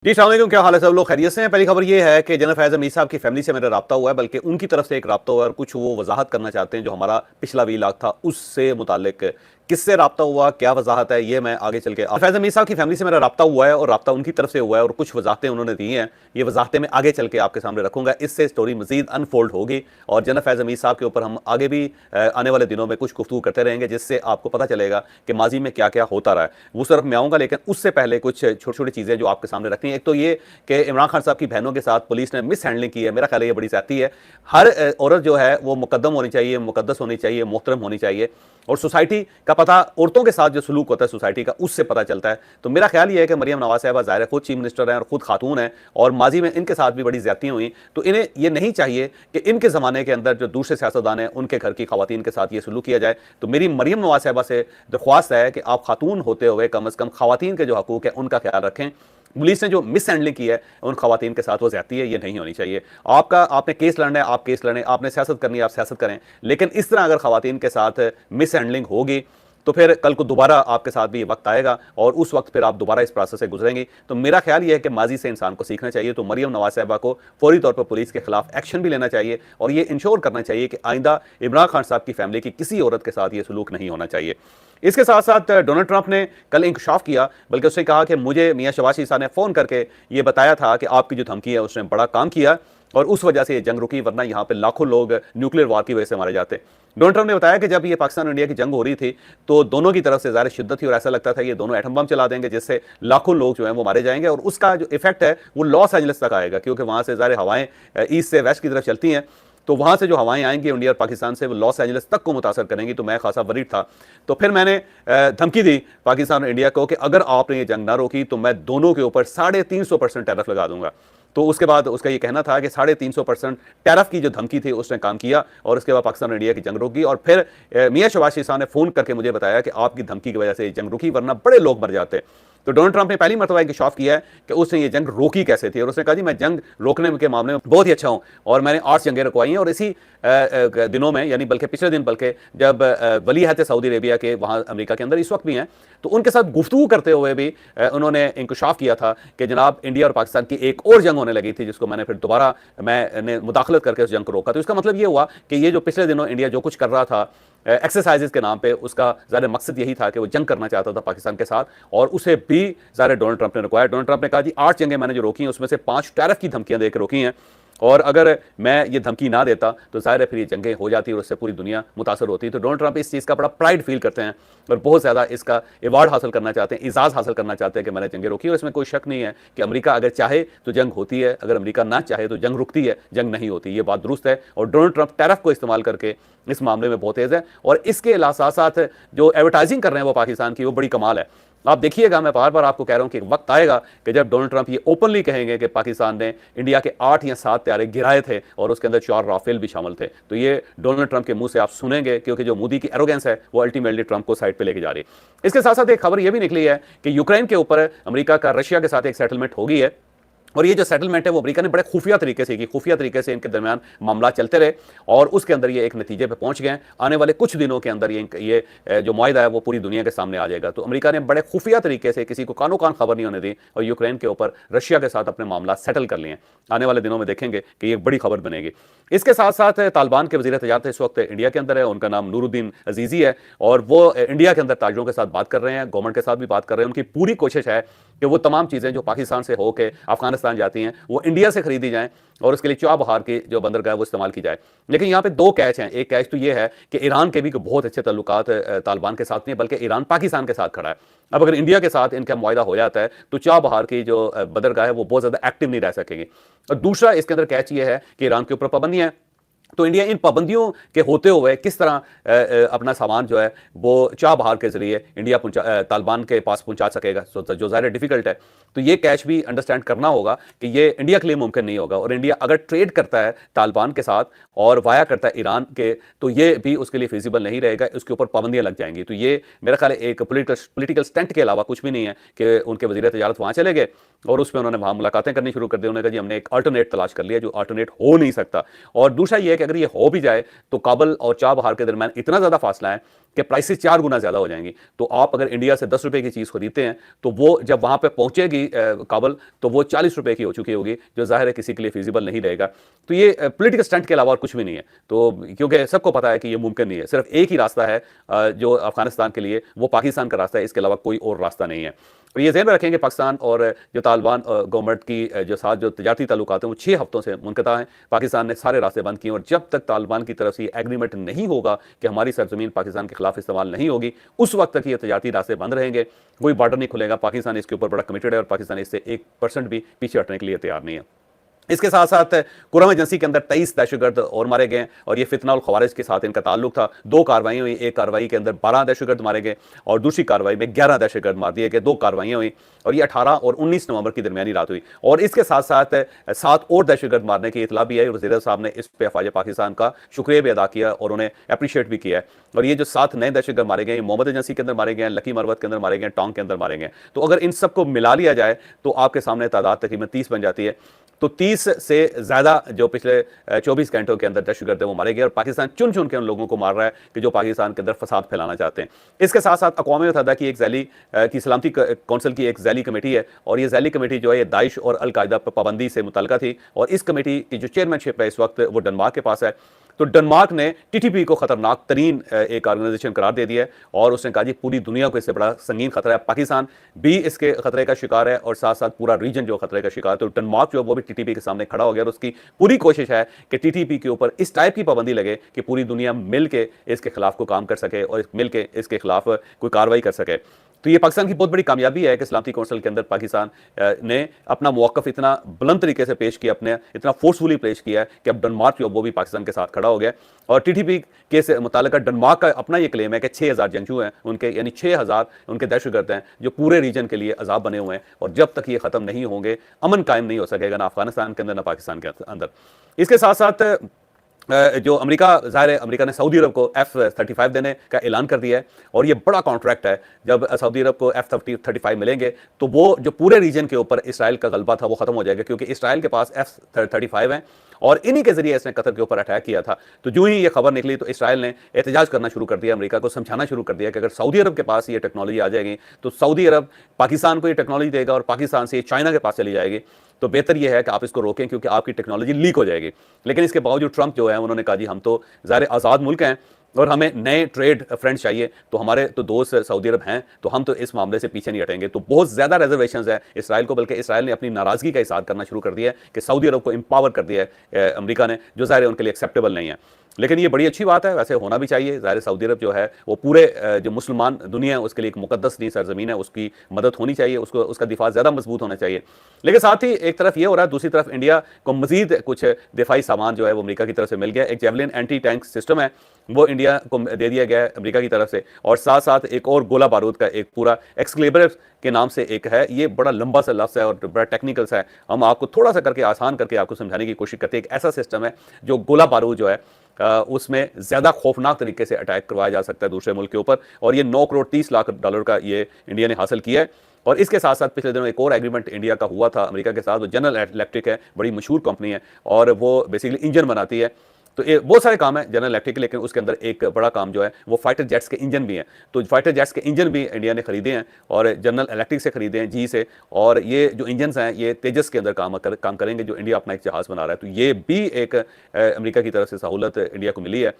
जी, अस्सलाम वालेकुम। क्या हाल है सब लोग? खैरियत से हैं? पहली खबर ये है कि जनरल फैज़ हमीद साहब की फैमिली से मेरा राब्ता हुआ है, बल्कि उनकी तरफ से एक राब्ता हुआ है और कुछ वो वजाहत करना चाहते हैं जो हमारा पिछला वीलॉग था उससे मुतालिक। किससे राब्ता हुआ, क्या वजाहत है, ये मैं आगे चल के फैज़ हमीद साहब की फैमिली से मेरा राब्ता हुआ है और राब्ता उनकी तरफ से हुआ है और कुछ वजाहतें उन्होंने दी हैं। ये वजाहतें मैं आगे चल के आपके सामने रखूंगा, इससे स्टोरी मजीद अनफोल्ड होगी और जनरल फैज़ हमीद साहब के ऊपर हम आगे भी आने वाले दिनों में कुछ गुफ्तगू करते रहेंगे, जिससे आपको पता चलेगा कि माजी में क्या क्या होता रहा है। वो सिर्फ मैं आऊँगा, लेकिन उससे पहले कुछ छोटी छोटी चीज़ें जो आपके सामने रखनी है। एक तो ये कि इमरान खान साहब की बहनों के साथ पुलिस ने मिस हैंडलिंग की है। मेरा ख्याल है ये बड़ी ज्यादती है। हर औरत जो है वो मुकद्दम होनी चाहिए, मुकद्दस होनी चाहिए, मोहतरम होनी चाहिए और सोसाइटी का पता औरतों के साथ जो सलूक होता है सोसाइटी का, उससे पता चलता है। तो मेरा ख्याल ये है कि मरियम नवाज साहबा ज़ाहिर है खुद चीफ मिनिस्टर हैं और खुद खातून हैं और माजी में इनके साथ भी बड़ी ज्यादतियां हुई, तो इन्हें ये नहीं चाहिए कि इनके ज़माने के अंदर जो दूसरे सियासतदान हैं उनके घर की खवातीन के साथ ये सलूक किया जाए। तो मेरी मरियम नवाज साहबा से दरख्वास्त है कि आप खातून होते हुए कम अज़ कम खवातीन के जो हकूक है उनका ख्याल रखें। पुलिस ने जो मिस हैंडलिंग की है उन खवातीन के साथ वो ज्यादती है, ये नहीं होनी चाहिए। आपने केस लड़ना है, आप केस लड़ें, आपने सियासत करनी है, आप सियासत करें, लेकिन इस तरह अगर खवातीन के साथ मिस हैंडलिंग होगी तो फिर कल को दोबारा आपके साथ भी ये वक्त आएगा और उस वक्त फिर आप दोबारा इस प्रोसेस से गुजरेंगी। तो मेरा ख्याल ये है कि माजी से इंसान को सीखना चाहिए। तो मरियम नवाज साहबा को फौरी तौर पर पुलिस के खिलाफ एक्शन भी लेना चाहिए और ये इंश्योर करना चाहिए कि आइंदा इमरान खान साहब की फैमिली की किसी औरत के साथ ये सलूक नहीं होना चाहिए। इसके साथ साथ डोनाल्ड ट्रंप ने कल इंकशाफ किया, बल्कि उसने कहा कि मुझे मियां शहबाज शरीफ साहब ने फ़ोन करके ये बताया था कि आपकी जो धमकी है उसने बड़ा काम किया और उस वजह से ये जंग रुकी, वरना यहाँ पे लाखों लोग न्यूक्लियर वार की वजह से मारे जाते। डोनाल्ड ट्रंप ने बताया कि जब ये पाकिस्तान और इंडिया की जंग हो रही थी तो दोनों की तरफ से ज़्यादा शिद्दत थी और ऐसा लगता था ये दोनों एटम बम चला देंगे जिससे लाखों लोग जो हैं वो मारे जाएंगे और उसका जो इफेक्ट है वो लॉस एंजलिस तक आएगा, क्योंकि वहाँ से ज़्यादा हवाएं ईस्ट से वेस्ट की तरफ चलती हैं। तो वहां से जो हवाएं आएंगी इंडिया और पाकिस्तान से वो लॉस एंजलिस तक को मुतासर करेंगी। तो मैं खासा वरीड था। तो फिर मैंने धमकी दी पाकिस्तान और इंडिया को कि अगर आपने ये जंग ना रोकी तो मैं दोनों के ऊपर 350% टैरिफ लगा दूंगा। तो उसके बाद उसका ये कहना था कि 350% टैरिफ की जो धमकी थी उसने काम किया और उसके बाद पाकिस्तान और इंडिया की जंग रुकी। और फिर मियां शहबाज शरीफ साहब ने फोन करके मुझे बताया कि आपकी धमकी की वजह से ये जंग रुकी, वरना बड़े लोग मर जाते। तो डोनाल्ड ट्रंप ने पहली मरतबा इंकशाफ किया है कि उसने ये जंग रोकी कैसे थी और उसने कहा जी मैं जंग रोकने के मामले में बहुत ही अच्छा हूं और मैंने 8 जंगें रुकवाई हैं। और इसी दिनों में, यानी बल्कि पिछले दिन, बल्कि जब वली अहद सऊदी अरेबिया के वहां अमेरिका के अंदर इस वक्त भी हैं, तो उनके साथ गुफ्तगू करते हुए भी उन्होंने इंकशाफ किया था कि जनाब इंडिया और पाकिस्तान की एक और जंग होने लगी थी जिसको मैंने फिर दोबारा मैंने मुदाखलत करके उस जंग को रोका। तो इसका मतलब ये हुआ कि ये जो पिछले दिनों इंडिया जो कुछ कर रहा था एक्सरसाइजेस के नाम पे, उसका ज़्यादा मकसद यही था कि वो जंग करना चाहता था पाकिस्तान के साथ और उसे भी ज़्यादा डोनाल्ड ट्रंप ने रुकवाया। डोनाल्ड ट्रंप ने कहा जी 8 जंगें मैंने जो रोकी हैं उसमें से 5 टैरिफ की धमकियां देकर रोकी हैं और अगर मैं ये धमकी ना देता तो जाहिर है फिर ये जंगें हो जाती और उससे पूरी दुनिया मुतासर होती। तो डोनाल्ड ट्रंप इस चीज़ का बड़ा प्राइड फील करते हैं और बहुत ज़्यादा इसका अवार्ड हासिल करना चाहते हैं, इजाज़ हासिल करना चाहते हैं कि मैंने जंगें रोकी। और इसमें कोई शक नहीं है कि अमेरिका अगर चाहे तो जंग होती है, अगर अमेरिका ना चाहे तो जंग रुकती है, जंग नहीं होती। ये बात दुरुस्त है और डोनाल्ड ट्रंप टैरिफ को इस्तेमाल करके इस मामले में बहुत तेज़ है और इसके साथ साथ जो एडवर्टाइजिंग कर रहे हैं वो पाकिस्तान की, वो बड़ी कमाल है। आप देखिएगा, मैं बार बार आपको कह रहा हूं कि एक वक्त आएगा कि जब डोनाल्ड ट्रंप ये ओपनली कहेंगे कि पाकिस्तान ने इंडिया के 8 या 7 त्यारे गिराए थे और उसके अंदर 4 राफेल भी शामिल थे। तो ये डोनाल्ड ट्रंप के मुंह से आप सुनेंगे, क्योंकि जो मोदी की एरोगेंस है वो अल्टीमेटली ट्रंप को साइड पे लेके जा रही है। इसके साथ साथ एक खबर यह भी निकली है कि यूक्रेन के ऊपर अमेरिका का रशिया के साथ एक सेटलमेंट हो गई है और ये जो सेटलमेंट है वो अमेरिका ने बड़े खुफिया तरीके से की, खुफिया तरीके से इनके दरमियान मामला चलते रहे और उसके अंदर ये एक नतीजे पे पहुंच गए। आने वाले कुछ दिनों के अंदर ये जो मुआहिदा है वो पूरी दुनिया के सामने आ जाएगा। तो अमेरिका ने बड़े खुफिया तरीके से, किसी को कानो कान खबर नहीं होने दी और यूक्रेन के ऊपर रशिया के साथ अपने मामला सेटल कर लिए। आने वाले दिनों में देखेंगे कि ये एक बड़ी खबर बनेगी। इसके साथ साथ तालिबान के वज़ीर तजारत इस वक्त इंडिया के अंदर है, उनका नाम नूरुद्दीन अजीज़ी है और वो इंडिया के अंदर ताजरों के साथ बात कर रहे हैं, गवर्नमेंट के साथ भी बात कर रहे हैं। उनकी पूरी कोशिश है कि वो तमाम चीज़ें जो पाकिस्तान से होकर अफगानिस्तान जाती हैं वो इंडिया से खरीदी जाएं और उसके लिए चाबहार की जो बंदरगाह है वो इस्तेमाल की जाए। लेकिन यहाँ पे 2 कैच हैं। एक कैच तो ये है कि ईरान के भी बहुत अच्छे ताल्लुकात तालिबान के साथ नहीं, बल्कि ईरान पाकिस्तान के साथ खड़ा है। अब अगर इंडिया के साथ इनका मुआहिदा हो जाता है तो चाबहार की जो बंदरगाह है वो बहुत ज़्यादा एक्टिव नहीं रह सकेगी। और दूसरा इसके अंदर कैच ये है कि ईरान के ऊपर पाबंदियाँ हैं, तो इंडिया इन पाबंदियों के होते हुए किस तरह अपना सामान जो है वो चाबहार के जरिए इंडिया तालिबान के पास पहुंचा सकेगा, जो ज़ाहिर डिफिकल्ट है। तो ये कैच भी अंडरस्टैंड करना होगा कि ये इंडिया के लिए मुमकिन नहीं होगा और इंडिया अगर ट्रेड करता है तालिबान के साथ और वाया करता है ईरान के, तो ये भी उसके लिए फिजिबल नहीं रहेगा, उसके ऊपर पाबंदियां लग जाएंगी। तो ये मेरा ख्याल है एक पोलिटिकल स्टंट के अलावा कुछ भी नहीं है कि उनके वज़ीर तजारत वहाँ चले गए और उसमें उन्होंने वहाँ मुलाकातें करनी शुरू कर दी। उन्होंने कहा जी हमने एक अल्टरनेट तलाश कर लिया जो अल्टरनेट हो नहीं सकता। और दूसरा ये है कि अगर ये हो भी जाए तो काबुल और चाबहार के दरमियान इतना ज़्यादा फासला है कि प्राइसेस 4 गुना ज़्यादा हो जाएंगी। तो आप अगर इंडिया से 10 रुपए की चीज़ खरीदते हैं, तो वो जब वहाँ पे पहुँचेगी काबुल, तो वो 40 रुपए की हो चुकी होगी, जो ज़ाहिर है किसी के लिए फिजिबल नहीं रहेगा। तो ये पॉलिटिकल स्टंट के अलावा और कुछ भी नहीं है। तो क्योंकि सबको पता है कि ये मुमकिन नहीं है, सिर्फ एक ही रास्ता है जो अफगानिस्तान के लिए, वो पाकिस्तान का रास्ता है, इसके अलावा कोई और रास्ता नहीं है। तो ये ज़हन में रखेंगे, पाकिस्तान और जो तालिबान गवर्नमेंट की जो साथ जो तजारती ताल्लुकात हैं वो 6 हफ्तों से मुनक़ता हैं। पाकिस्तान ने सारे रास्ते बंद किए और जब तक तालिबान की तरफ से ये एग्रीमेंट नहीं होगा कि हमारी सरजमीन पाकिस्तान के खिलाफ इस्तेमाल नहीं होगी, उस वक्त तक ये तजारती रास्ते बंद रहेंगे, कोई बॉर्डर नहीं खुलेगा। पाकिस्तान इसके ऊपर बड़ा कमिटेड है और पाकिस्तान इससे 1% भी पीछे हटने के लिए तैयार नहीं है। इसके साथ साथ कुरम एजेंसी के अंदर 23 दहशतगर्द और मारे गए और ये फितना और खवारिज के साथ इनका ताल्लुक था। 2 कार्रवाई हुई, एक कार्रवाई के अंदर 12 दहशतगर्द मारे गए और दूसरी कार्रवाई में 11 दहशतगर्द मार दिए गए। 2 कार्रवाइयाँ हुई और ये 18 और 19 नवंबर की दरमियानी रात हुई। और इसके साथ साथ 7 और दहशतगर्द मारने की इतला भी आई। वज़ीर साहब ने इस पर अफवाज पाकिस्तान का शुक्रिया भी अदा किया और उन्हें अप्रिशिएट भी किया है। और ये जो 7 नए दहशतगर्द मारे गए, मोहम्मद एजेंसी के अंदर मारे गए, लकी मरवत के अंदर मारे गए, टोंक के अंदर मारे गए। तो अगर इन सबको मिला लिया जाए तो आपके सामने तादाद तकरीबन 30 बन जाती है। तो 30 से ज़्यादा जो पिछले 24 घंटों के अंदर दहशतगर्द वो मारे गए और पाकिस्तान चुन चुन के उन लोगों को मार रहा है कि जो पाकिस्तान के अंदर फसाद फैलाना चाहते हैं। इसके साथ साथ अक़वाम मुत्तहिदा की एक ज़ैली की सलामती कौंसिल की एक ज़ैली कमेटी है और ये ज़ैली कमेटी जो है ये दाइश और अल-कायदा पर पाबंदी से मुतल्लिक़ा थी और इस कमेटी की जो चेयरमैनशिप है इस वक्त वो डेनमार्क के पास है। तो डेनमार्क ने टीटीपी को खतरनाक तरीन एक ऑर्गेनाइजेशन करार दे दिया है और उसने कहा जी पूरी दुनिया को इससे बड़ा संगीन खतरा है, पाकिस्तान भी इसके खतरे का शिकार है और साथ साथ पूरा रीजन जो खतरे का शिकार है। तो डेनमार्क जो है वो भी टीटीपी के सामने खड़ा हो गया और उसकी पूरी कोशिश है कि टीटीपी के ऊपर इस टाइप की पाबंदी लगे कि पूरी दुनिया मिल के इसके खिलाफ को काम कर सके और मिल के इसके खिलाफ कोई कार्रवाई कर सके। तो ये पाकिस्तान की बहुत बड़ी कामयाबी है कि सलामती कौंसिल के अंदर पाकिस्तान ने अपना मौक़िफ़ इतना बुलंद तरीके से पेश किया, अपने इतना फोर्सफुली पेश किया है कि अब डेनमार्क जो वो भी पाकिस्तान के साथ खड़ा हो गया। और टीटीपी के से मुतालिक डेनमार्क का अपना ये क्लेम है कि 6000 जंगजू हैं उनके, यानी 6000 उनके दहशतगर्द हैं जो पूरे रीजन के लिए अजाब बने हुए हैं और जब तक ये ख़त्म नहीं होंगे अमन कायम नहीं हो सकेगा, ना अफगानिस्तान के अंदर ना पाकिस्तान के अंदर। इसके साथ साथ जो अमेरिका, ज़ाहिर है अमेरिका ने सऊदी अरब को F-35 देने का ऐलान कर दिया है और ये बड़ा कॉन्ट्रैक्ट है। जब सऊदी अरब को F-35 मिलेंगे तो वो जो पूरे रीजन के ऊपर इसराइल का गलबा था वो खत्म हो जाएगा, क्योंकि इसराइल के पास F-35 हैं और इन्हीं के जरिए इसने कतर के ऊपर अटैक किया था। तो जो ही ये खबर निकली तो इसराइल ने एहतजाज करना शुरू कर दिया, अमेरिका को समझाना शुरू कर दिया कि अगर सऊदी अरब के पास ये टेक्नोलॉजी आ जाएगी तो सऊदी अरब पाकिस्तान को ये टेक्नोलॉजी देगा और पाकिस्तान से ये चाइना के पास चली जाएगी। तो बेहतर यह है कि आप इसको रोकें क्योंकि आपकी टेक्नोलॉजी लीक हो जाएगी। लेकिन इसके बावजूद ट्रंप जो है उन्होंने कहा जी हम तो ज़ाहिर आज़ाद मुल्क हैं और हमें नए ट्रेड फ्रेंड्स चाहिए, तो हमारे तो दोस्त सऊदी अरब हैं, तो हम तो इस मामले से पीछे नहीं हटेंगे। तो बहुत ज़्यादा रिजर्वेशंस है इसराइल को, बल्कि इसराइल ने अपनी नाराज़गी का इज़हार करना शुरू कर दिया है कि सऊदी अरब को एम्पावर कर दिया है अमेरिका ने, जो ज़ाहिर उनके लिए एक्सेप्टेबल नहीं है। लेकिन ये बड़ी अच्छी बात है, वैसे होना भी चाहिए। ज़ाहिर सऊदी अरब जो है वो पूरे जो मुसलमान दुनिया है उसके लिए एक मुकद्दस दी सरजमीन है, उसकी मदद होनी चाहिए, उसको उसका दिफा ज़्यादा मजबूत होना चाहिए। लेकिन साथ ही एक तरफ ये हो रहा है, दूसरी तरफ इंडिया को मजीद कुछ दिफाई सामान जो है वो अमेरिका की तरफ से मिल गया। एक जेवलिन एंटी टैंक सिस्टम है वो इंडिया को दे दिया गया है अमेरिका की तरफ से, और साथ साथ एक और गोला बारूद का एक पूरा एक्सक्लेबर के नाम से एक है। ये बड़ा लंबा सा लफ्ज़ है और बड़ा टेक्निकल सा है, हम आपको थोड़ा सा करके आसान करके आपको समझाने की कोशिश करते हैं। एक ऐसा सिस्टम है जो गोला बारूद जो है उसमें ज़्यादा खौफनाक तरीके से अटैक करवाया जा सकता है दूसरे मुल्क के ऊपर, और ये 9 करोड़ 30 लाख डॉलर का ये इंडिया ने हासिल किया है। और इसके साथ साथ पिछले दिनों एक और एग्रीमेंट इंडिया का हुआ था अमेरिका के साथ, वो जनरल इलेक्ट्रिक है, बड़ी मशहूर कंपनी है और वो बेसिकली इंजन बनाती है। तो ये बहुत सारे काम है जनरल इलेक्ट्रिक के, लेकिन उसके अंदर एक बड़ा काम जो है वो फाइटर जेट्स के इंजन भी हैं। तो फाइटर जेट्स के इंजन भी इंडिया ने खरीदे हैं और जनरल इलेक्ट्रिक से खरीदे हैं, जी से। और ये जो इंजन हैं ये तेजस के अंदर काम करेंगे, जो इंडिया अपना एक जहाज़ बना रहा है। तो ये भी एक अमेरिका की तरफ से सहूलत इंडिया को मिली है।